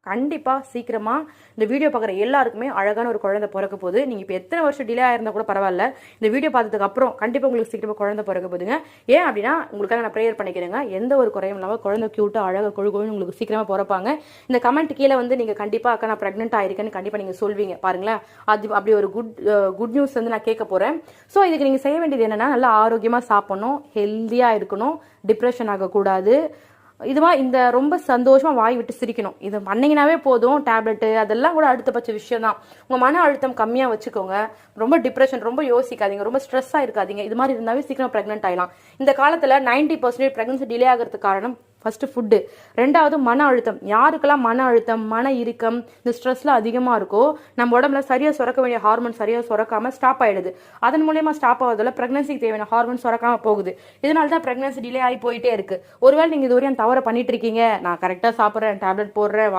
கண்டிப்பா சீக்கிரமா இந்த வீடியோ பார்க்குற எல்லாருக்குமே அழகான ஒரு குழந்தை பிறக்க போகுது. நீங்க இப்போ எத்தனை வருஷம் டிலே ஆயிருந்தா கூட பரவாயில்ல, இந்த வீடியோ பார்த்ததுக்கு அப்புறம் கண்டிப்பா உங்களுக்கு சீக்கிரமா குழந்தை பிறக்க போகுதுங்க. ஏன் அப்படின்னா உங்களுக்காக நான் ப்ரேயர் பண்ணிக்கிறேங்க. எந்த ஒரு குறையும் இல்லாமல் குழந்தை கியூட்டா அழகா கொழுகொழுன்னு உங்களுக்கு சீக்கிரமா பிறப்பாங்க. இந்த கமெண்ட் கீழே வந்து நீங்க கண்டிப்பா அக்கா நான் பிரெக்னென்ட் ஆயிருக்கேன்னு கண்டிப்பா நீங்க சொல்வீங்க பாருங்களேன். அது அப்படி ஒரு குட் நியூஸ் வந்து நான் கேட்க போறேன். ஸோ இதுக்கு நீங்க செய்ய வேண்டியது என்னன்னா, நல்லா ஆரோக்கியமா சாப்பிடணும், ஹெல்த்தியா இருக்கணும், டிப்ரெஷன் ஆகக்கூடாது. இதுவா இந்த ரொம்ப சந்தோஷமா வாய் விட்டு சிரிக்கணும். இது பண்ணீங்கன்னாவே போதும். டேப்லெட்டு அதெல்லாம் கூட அடுத்தபட்ச விஷயம் தான். உங்க மன அழுத்தம் கம்மியா வச்சுக்கோங்க. ரொம்ப டிப்ரெஷன் ரொம்ப யோசிக்காதீங்க, ரொம்ப ஸ்ட்ரெஸ்ஸா இருக்காதீங்க. இது மாதிரி இருந்தாவே சீக்கிரம் பிரெக்னென்ட் ஆகலாம். இந்த காலத்துல 90% பிரெக்னன்சி டிலே ஆகிறதுக்கு காரணம் ஃபர்ஸ்ட் ஃபுட்டு, ரெண்டாவது மன அழுத்தம். யாருக்கெல்லாம் மன அழுத்தம், மன இறுக்கம், இந்த ஸ்ட்ரெஸ்ல அதிகமா இருக்கோ நம்ம உடம்புல சரியா சுரக்க வேண்டிய ஹார்மோன் சரியா சுரக்காம ஸ்டாப் ஆயிடுது. அதன் மூலியமா ஸ்டாப் ஆகுறதுல பிரெக்னன்சிக்கு தேவையான ஹார்மோன் சுரக்காம போகுது. இதனால தான் பிரெக்னன்சி டிலே ஆகி போயிட்டே இருக்கு. ஒருவேளை நீங்க இது வரையும் தவற பண்ணிட்டு இருக்கீங்க, நான் கரெக்டா சாப்பிட்றேன், டேப்லெட் போடுறேன்,